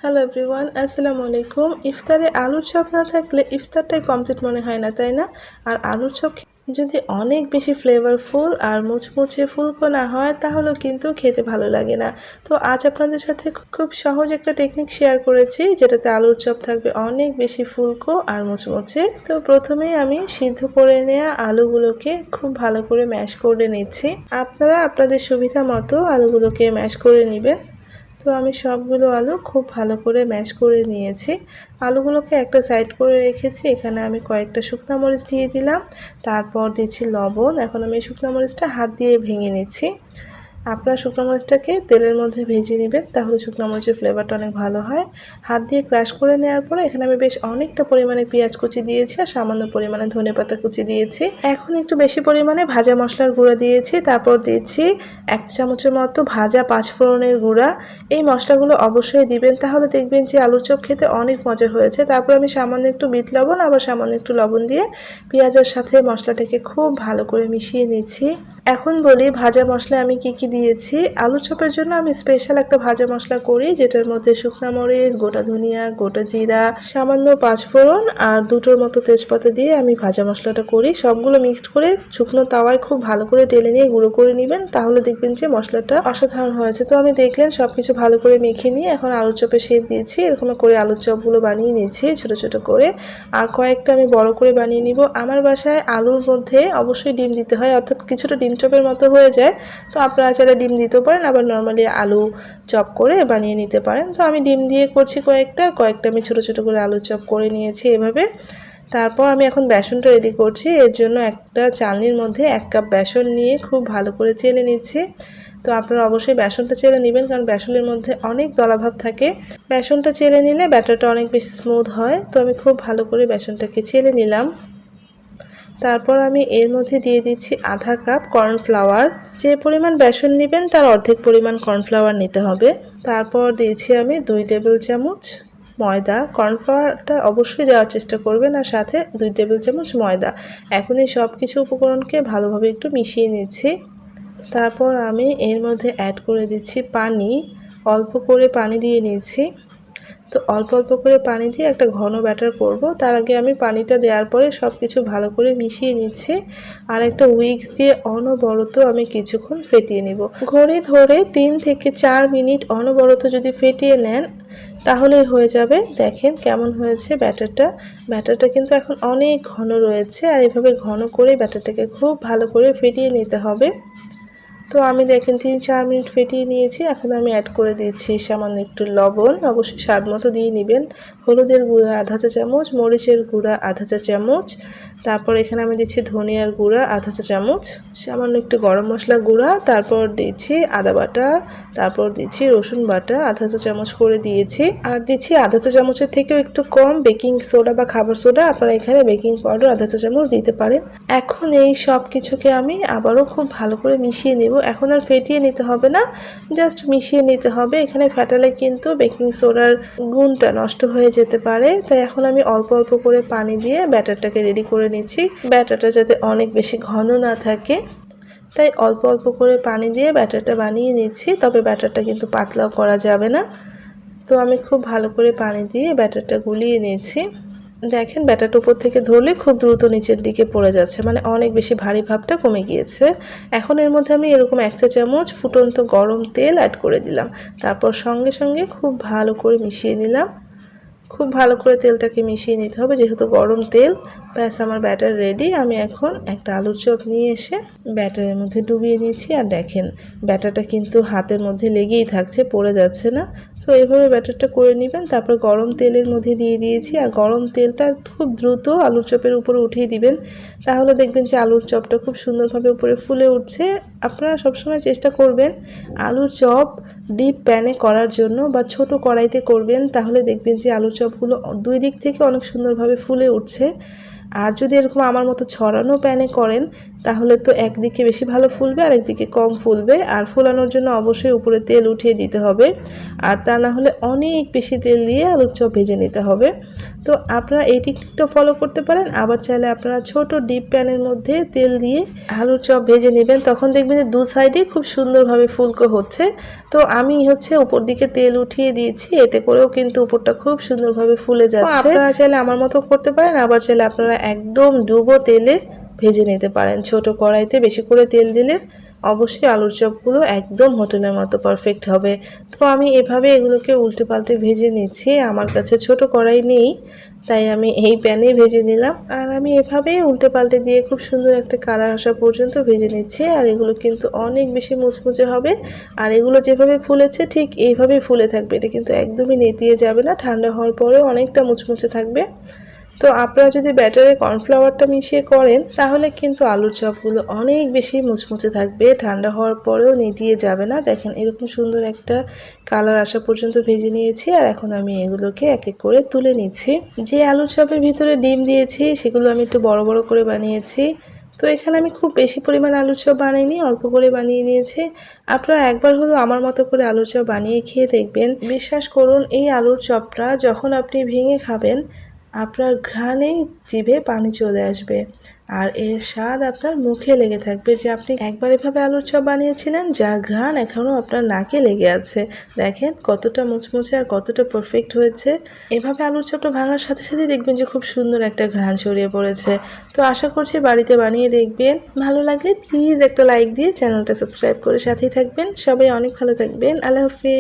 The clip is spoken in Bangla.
হ্যালো এভরিওয়ান, আসসালামু আলাইকুম। ইফতারে আলুর চপ না থাকলে ইফতারটাই কমপ্লিট মনে হয় না, তাই না? আর আলুর চপ যদি অনেক বেশি ফ্লেভারফুল আর মুচমুচে ফুলকো না হয় তাহলেও কিন্তু খেতে ভালো লাগে না। তো আজ আপনাদের সাথে খুব সহজ একটা টেকনিক শেয়ার করেছি, যেটাতে আলুর চপ থাকবে অনেক বেশি ফুলকো আর মুচমুচে। তো প্রথমেই আমি সিদ্ধ করে নেওয়া আলুগুলোকে খুব ভালো করে ম্যাশ করে নিচ্ছি। আপনারা আপনাদের সুবিধা মতো আলুগুলোকে ম্যাশ করে নেবেন। তো আমি সবগুলো আলু খুব ভালো করে ম্যাশ করে নিয়েছি। আলুগুলোকে একটা সাইড করে রেখেছি। এখানে আমি কয়েকটা শুকনো মরিচ দিয়ে দিলাম, তারপর দিচ্ছি লবণ। এখন আমি শুকনো মরিচটা হাত দিয়ে ভেঙে নিচ্ছি। আপনার শুকনো মরিচটাকে তেলের মধ্যে ভেজে নেবেন, তাহলে শুকনো মরিচের ফ্লেভারটা অনেক ভালো হয়। হাত দিয়ে ক্রাশ করে নেওয়ার পরে এখানে আমি বেশ অনেকটা পরিমাণে পেঁয়াজ কুচি দিয়েছি আর সামান্য পরিমাণে ধনেপাতা কুচি দিয়েছি। এখন একটু বেশি পরিমাণে ভাজা মশলার গুঁড়া দিয়েছি, তারপর দিচ্ছি 1 চামচের মতো ভাজা পাঁচফোড়নের গুঁড়া। এই মশলাগুলো অবশ্যই দিবেন, তাহলে দেখবেন যে আলুর চপ খেতে অনেক মজা হয়েছে। তারপর আমি সামান্য একটু বিট লবণ আবার সামান্য একটু লবণ দিয়ে পেঁয়াজের সাথে মশলাটাকে খুব ভালো করে মিশিয়ে নিচ্ছি। এখন বলি ভাজা মশলা আমি কি দিয়েছি। আলুর চপের জন্য আমি স্পেশাল একটা ভাজা মশলা করি, যেটার মধ্যে শুকনো মরিচ, গোটা ধনিয়া, গোটা জিরা, সামান্য পাঁচফোড়ন আর দুটোর মতো তেজপাতা দিয়ে আমি ভাজা মশলাটা করি। সবগুলো মিক্সড করে শুকনো তাওয়ায় খুব ভালো করে টেলে নিয়ে গুঁড়ো করে নেবেন, তাহলে দেখবেন যে মশলাটা অসাধারণ হয়েছে। তো আমি দেখলেন সবকিছু ভালো করে মেখে নিয়ে এখন আলুর চপের শেপ দিয়েছি। এরকম করে আলুর চপগুলো বানিয়ে নিয়েছি ছোট ছোট করে, আর কয়েকটা আমি বড় করে বানিয়ে নিব। আমার বাসায় আলুর মধ্যে অবশ্যই ডিম দিতে হয়, অর্থাৎ কিছুটা ডিম চপের মতো হয়ে যায়। তো আপনারা চাইলে ডিম দিতেও পারেন, আবার নর্মালি আলু চপ করে বানিয়ে নিতে পারেন। তো আমি ডিম দিয়ে করছি কয়েকটা আমি ছোট ছোট করে আলু চপ করে নিয়েছি এভাবে। তারপর আমি এখন বেসনটা রেডি করছি। এর জন্য একটা চালনির মধ্যে 1 কাপ বেসন নিয়ে খুব ভালো করে চেলে নিচ্ছি। তো আপনারা অবশ্যই বেসনটা চেলে নেবেন, কারণ বেসনের মধ্যে অনেক দলাভাব থাকে। বেসনটা চেলে নিলে ব্যাটারটা অনেক বেশি স্মুথ হয়। তো আমি খুব ভালো করে বেসনটাকে চেলে নিলাম। তারপর আমি এর মধ্যে দিয়ে দিচ্ছি আধা কাপ কর্নফ্লাওয়ার। যে পরিমাণ বেসন নেবেন তার অর্ধেক পরিমাণ কর্নফ্লাওয়ার নিতে হবে। তারপর দিয়েছি আমি 2 টেবিল চামচ ময়দা। কর্নফ্লাওয়ারটা অবশ্যই দেওয়ার চেষ্টা করবেন, আর সাথে 2 টেবিল চামচ ময়দা। এখন এই সব কিছু উপকরণকে ভালোভাবে একটু মিশিয়ে নিচ্ছি। তারপর আমি এর মধ্যে অ্যাড করে দিচ্ছি পানি। অল্প করে পানি দিয়ে নিচ্ছি। তো অল্প অল্প করে পানি দিয়ে একটা ঘন ব্যাটার করব। তার আগে আমি পানিটা দেওয়ার পরে সব কিছু ভালো করে মিশিয়ে নিচ্ছি, আর একটা উইক্স দিয়ে অনবরত আমি কিছুক্ষণ ফেটিয়ে নিব। ঘড়ি ধরে 3 থেকে 4 মিনিট অনবরত যদি ফেটিয়ে নেন তাহলেই হয়ে যাবে। দেখেন কেমন হয়েছে ব্যাটারটা কিন্তু এখন অনেক ঘন রয়েছে, আর এভাবে ঘন করে ব্যাটারটাকে খুব ভালো করে ফেটিয়ে নিতে হবে। তো আমি দেখেন 3-4 মিনিট ফেটিয়ে নিয়েছি। এখন আমি অ্যাড করে দিচ্ছি সামান্য একটু লবণ, অবশ্যই স্বাদ মতো দিয়ে নেবেন। হলুদের গুঁড়া আধা চা চামচ, মরিচের গুঁড়া আধা চা চামচ, তারপর এখানে আমি দিচ্ছি ধনিয়ার গুঁড়া আধা চা চামচ, সামান্য একটু গরম মশলা গুঁড়া, তারপর দিচ্ছি আদা বাটা, তারপর দিচ্ছি রসুন বাটা আধা চা চামচ করে দিয়েছি, আর দিচ্ছি আধা চা চামচের থেকেও একটু কম বেকিং সোডা বা খাবার সোডা। আপনারা এখানে বেকিং পাউডার আধা চা চামচ দিতে পারেন। এখন এই সব কিছুকে আমি আবারও খুব ভালো করে মিশিয়ে নেব। এখন আর ফেটিয়ে নিতে হবে না, জাস্ট মিশিয়ে নিতে হবে। এখানে ফেটালে কিন্তু বেকিং সোডার গুণটা নষ্ট হয়ে যেতে পারে। তাই এখন আমি অল্প অল্প করে পানি দিয়ে ব্যাটারটাকে রেডি করে নিচ্ছি। ব্যাটারটা যাতে অনেক বেশি ঘন না থাকে, তাই অল্প অল্প করে পানি দিয়ে ব্যাটারটা বানিয়ে নিচ্ছি। তবে ব্যাটারটা কিন্তু পাতলাও করা যাবে না। তো আমি খুব ভালো করে পানি দিয়ে ব্যাটারটা গুলিয়ে নিয়েছি। দেখেন ব্যাটারটা উপর থেকে ধরলে খুব দ্রুত নিচের দিকে পড়ে যাচ্ছে, মানে অনেক বেশি ভারী ভাবটা কমে গিয়েছে। এখন এর মধ্যে আমি এরকম 1 চা চামচ ফুটন্ত গরম তেল অ্যাড করে দিলাম। তারপর সঙ্গে সঙ্গে খুব ভালো করে মিশিয়ে নিলাম। খুব ভালো করে তেলটাকে মিশিয়ে নিতে হবে, যেহেতু গরম তেল। ব্যাস আমার ব্যাটার রেডি। আমি এখন একটা আলুর চপ নিয়ে এসে ব্যাটারের মধ্যে ডুবিয়ে নিয়েছি, আর দেখেন ব্যাটারটা কিন্তু হাতের মধ্যে লেগেই থাকছে, পড়ে যাচ্ছে না। সো এইভাবে ব্যাটারটা করে নেবেন। তারপর গরম তেলের মধ্যে দিয়ে দিয়েছি, আর গরম তেলটা খুব দ্রুত আলুর চপের উপরে উঠিয়ে দিবেন, তাহলে দেখবেন যে আলুর চপটা খুব সুন্দরভাবে উপরে ফুলে উঠছে। আপনারা সবসময় চেষ্টা করবেন আলুর চপ ডিপ প্যানে করার জন্য, বা ছোট কড়াইতে করবেন, তাহলে দেখবেন যে আলুর চপগুলো 2 দিক থেকে অনেক সুন্দরভাবে ফুলে উঠছে। আর যদি এরকম আমার মতো ছড়ানো প্যানে করেন তাহলে তো একদিকে বেশি ভালো ফুলবে আর একদিকে কম ফুলবে। আর ফোলানোর জন্য অবশ্যই উপরে তেল উঠিয়ে দিতে হবে, আর তা না হলে অনেক বেশি তেল দিয়ে আলুর চপ ভেজে নিতে হবে। তো আপনারা এই টেকনিকটা ফলো করতে পারেন। আবার চাইলে আপনারা ছোট ডিপ প্যানের মধ্যে তেল দিয়ে আলুর চপ ভেজে নেবেন, তখন দেখবেন যে দু সাইডে খুব সুন্দরভাবে ফুলকো হচ্ছে। তো আমি উপর দিকে তেল উঠিয়ে দিয়েছি, এতে করেও কিন্তু উপরটা খুব সুন্দরভাবে ফুলে যাচ্ছে। আপনারা চাইলে আমার মতো করতে পারেন, আবার চাইলে আপনারা একদম ডুবো তেলে ভেজে নিতে পারেন। ছোট কড়াইতে বেশি করে তেল দিলে অবশ্যই আলুর চপগুলো একদম হোটেলের মতো পারফেক্ট হবে। তো আমি এভাবে এগুলোকে উল্টে পাল্টে ভেজে নিচ্ছি। আমার কাছে ছোট কড়াই নেই, তাই আমি এই প্যানে ভেজে নিলাম। আর আমি এভাবেই উল্টে পাল্টে দিয়ে খুব সুন্দর একটা কালার আসা পর্যন্ত ভেজে নিচ্ছি। আর এগুলো কিন্তু অনেক বেশি মুচমুচে হবে। আর এগুলো যেভাবে ফুলেছে ঠিক এইভাবেই ফুলে থাকবে, এটা কিন্তু একদমই নেতিয়ে যাবে না। ঠান্ডা হওয়ার পরেও অনেকটা মুচমুচে থাকবে। তো আপনারা যদি ব্যাটারে কর্নফ্লাওয়ারটা মিশিয়ে করেন তাহলে কিন্তু আলুর চপগুলো অনেক বেশি মুচমুচে থাকবে, ঠান্ডা হওয়ার পরেও নেতিয়ে যাবে না। দেখেন এরকম সুন্দর একটা কালার আসা পর্যন্ত ভেজে নিয়েছি। আর এখন আমি এগুলোকে এক এক করে তুলে নিচ্ছি। যে আলুর চপের ভিতরে ডিম দিয়েছি সেগুলো আমি একটু বড় বড় করে বানিয়েছি। তো এখানে আমি খুব বেশি পরিমাণ আলুর চপ বানাইনি, অল্প করে বানিয়ে নিয়েছি। আপনারা একবার হলেও আমার মতো করে আলুর চপ বানিয়ে খেয়ে দেখবেন। বিশ্বাস করুন, এই আলুর চপটা যখন আপনি ভেঙে খাবেন আপনার ঘ্রাণেই জিভে পানি চলে আসবে, আর এর স্বাদ আপনার মুখে লেগে থাকবে যে আপনি একবার এভাবে আলুর চপ বানিয়েছিলেন, যার ঘ্রাণ এখনও আপনার নাকে লেগে আছে। দেখেন কতটা মুচমুচে আর কতটা পারফেক্ট হয়েছে। এভাবে আলুর চপটা ভাঙার সাথে সাথে দেখবেন যে খুব সুন্দর একটা ঘ্রাণ ছড়িয়ে পড়েছে। তো আশা করছি বাড়িতে বানিয়ে দেখবেন। ভালো লাগলে প্লিজ একটা লাইক দিয়ে চ্যানেলটা সাবস্ক্রাইব করে সাথেই থাকবেন। সবাই অনেক ভালো থাকবেন। আল্লাহ হাফিজ।